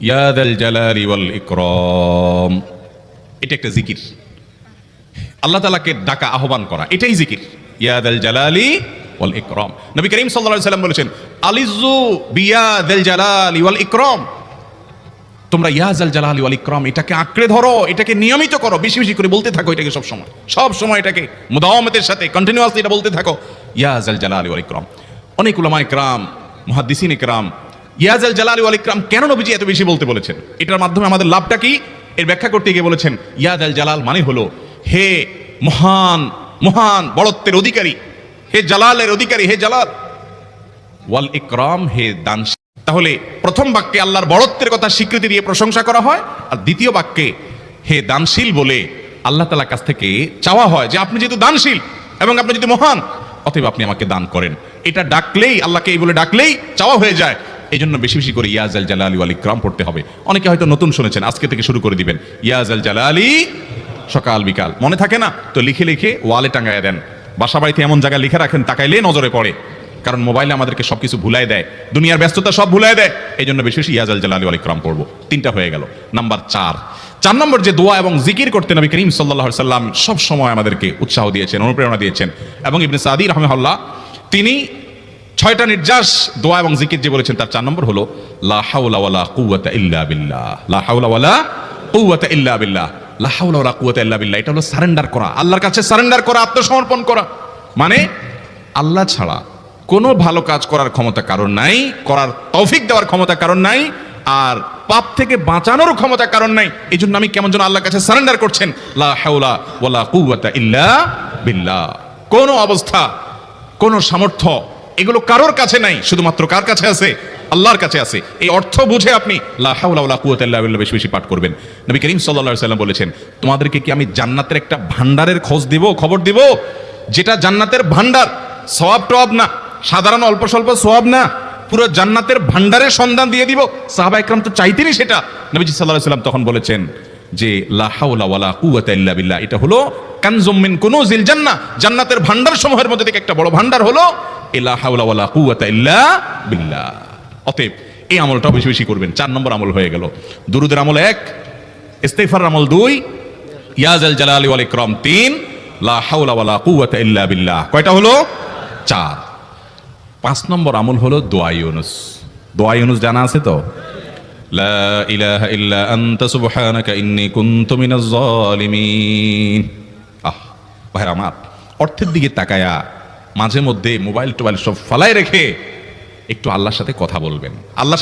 ইয়া যাল জালালি ওয়াল ইকরাম, এটা একটা জিকির। আল্লাহ তাআলাকে ডাকা, আহ্বান করা, এটাই জিকির। ইয়া যাল জালালি ওয়াল ইকরাম। নবী করিম সাল্লাল্লাহু আলাইহি ওয়াসাল্লাম বলেছেন, আলিযু বিয়া যাল জালালি ওয়াল ইকরাম, তোমরা ইয়া যাল জালালি ওয়াল ইকরাম এটাকে আঁকড়ে ধরো, এটাকে নিয়মিত করো, বেশি বেশি করে বলতে থাকো এটাকে সব সময় এটাকে মুদাওয়ামাতের সাথে কন্টিনিউয়াসলি এটা বলতে থাকো, ইয়া যাল জালালি ওয়াল ইকরাম। অনেক উলামায়ে কেরাম, মুহাদ্দিসিনে কেরাম ইয়া যাল জালালি ওয়াল ইকরাম কেন নবীজি এত বেশি বলতে বলেছেন, এটার মাধ্যমে আমাদের লাভটা কি, এর ব্যাখ্যা করতে গিয়ে বলেছেন, ইয়া যাল জালাল মানে হলো হে মহান মহান বড়ত্বের অধিকারী, হে জালালের অধিকারী, হে জালাল, ওয়াল ইকরাম হে দানশীল। তাহলে প্রথম বাক্যে আল্লাহর বড়ত্বের কথা স্বীকৃতি দিয়ে প্রশংসা করা হয়, আর দ্বিতীয় বাক্যে হে দানশীল বলে আল্লাহ তাআলার কাছ থেকে চাওয়া হয় যে আপনি যেহেতু দানশীল এবং আপনি যদি মহান, অতএব আপনি আমাকে দান করেন। এটা ডাকলেই, আল্লাহকে এই বলে ডাকলেই চাওয়া হয়ে যায়। এই জন্য বেশি বেশি করে ইয়া যাল জালালি ওয়াল ইকরাম পড়তে হবে। অনেকে হয়তো নতুন শুনেছেন, আজকে থেকে শুরু করে দিবেন ইয়া যাল জালালি, সকাল বিকাল মনে থাকে না তো লিখে লিখে ওয়ালে টাঙায় দেন, বাসা বাড়িতে এমন জায়গায় লিখে রাখেন তাকাইলে নজরে পড়ে, কারণ মোবাইলে আমাদেরকে সবকিছু ভুলাই দেয়, দুনিয়ার ব্যস্ততা সব ভুলাই দেয়। এই জন্য বেশি বেশি ইয়া যাল জালালি ওয়াল ইকরাম পড়বো। তিনটা হয়ে গেল। নাম্বার 4 নম্বর যে দোয়া এবং জিকির করতে নবী করিম সাল্লাল্লাহু আলাইহি সাল্লাম সব সময় আমাদেরকে উৎসাহ দিয়েছেন, অনুপ্রেরণা দিয়েছেন। এবং ইবনে সাদি রাহিমাহুল্লাহ তিনি 6টা নির্যাস দোয়া এবং জিকির যে বলেছেন, তার 4 নম্বর হলো লা হাওলা ওয়ালা কুওয়াতা ইল্লা বিল্লাহ। লা হাওলা ওয়ালা কুওয়াতা ইল্লা বিল্লাহ। লা হাওলা ওয়ালা কুওয়াতা ইল্লা বিল্লাহ, এটা হলো সারেন্ডার করা, আল্লাহর কাছে সারেন্ডার করা, আত্মসমর্পণ করা। মানে আল্লাহ ছাড়া কোনো ভালো কাজ করার ক্ষমতা কারণ নাই, করার তৌফিক দেওয়ার ক্ষমতা কারণ নাই, আর পাপ থেকে বাঁচানোর ক্ষমতা কারণ নাই। এই জন্য আমি কেমন যেন আল্লাহর কাছে সারেন্ডার করছেন, লা হাওলা ওয়ালা কুওয়াতা ইল্লা বিল্লাহ। কোন অবস্থা, কোন সামর্থ্য এগুলো কারোর কাছে নাই, শুধুমাত্র কার কাছে আছে? আল্লাহর কাছে আছে। এই অর্থ বুঝে আপনি লা হাওলা ওয়ালা কুওয়াতা ইল্লা বিল্লাহ বেশি বেশি পাঠ করবেন। নবী করিম সাল্লাল্লাহু আলাইহি ওয়াসাল্লাম বলেছেন, তোমাদেরকে কি আমি জান্নাতের একটা ভান্ডারের খবর দিব, যেটা জান্নাতের ভান্ডার, সওয়াব টওয়াব না, সাধারণ অল্প স্বল্প সওয়াব না, পুরো জান্নাতের ভান্ডারের সন্ধান দিয়ে দিব। সাহাবা ইকরাম তো চাইতেনই সেটা। নবীজি সাল্লাল্লাহু আলাইহি ওয়াসাল্লাম তখন বলেছেন যে লা হাওলা ওয়ালা কুওয়াতা ইল্লা বিল্লাহ, এটা হলো কানজুম মিন কুনুজিল জান্নাহ, জান্নাতের ভান্ডার সমূহের মধ্যে থেকে একটা বড় ভান্ডার হলো লা হাওলা ওয়ালা কুওয়াতা ইল্লা বিল্লাহ। অতএব এই আমলটা বেশি বেশি করবেন। 4 নম্বর আমল হয়ে গেল। দুরুদের আমল 1, ইস্তিগফার আমল 2, ইয়া যাল জালালি ওয়াল ইকরাম 3, লা হাওলা ওয়ালা কুওয়াতা ইল্লা বিল্লাহ। কয়টা হলো? 4। 5 নম্বর আমল হলো দোয়া ইউনুস। দোয়া ইউনুস জানা আছে তো? লা ইলাহা ইল্লা আনতা সুবহানাকা ইন্নী কুনতু মিনাজ জালিমিন। ভাইরা আমার, অর্থের দিকে তাকায়া মাঝে মধ্যে মোবাইল টোবাইল সব ফালায় রেখে একটু আল্লাহর সাথে কথা বলবেন। আল্লাহ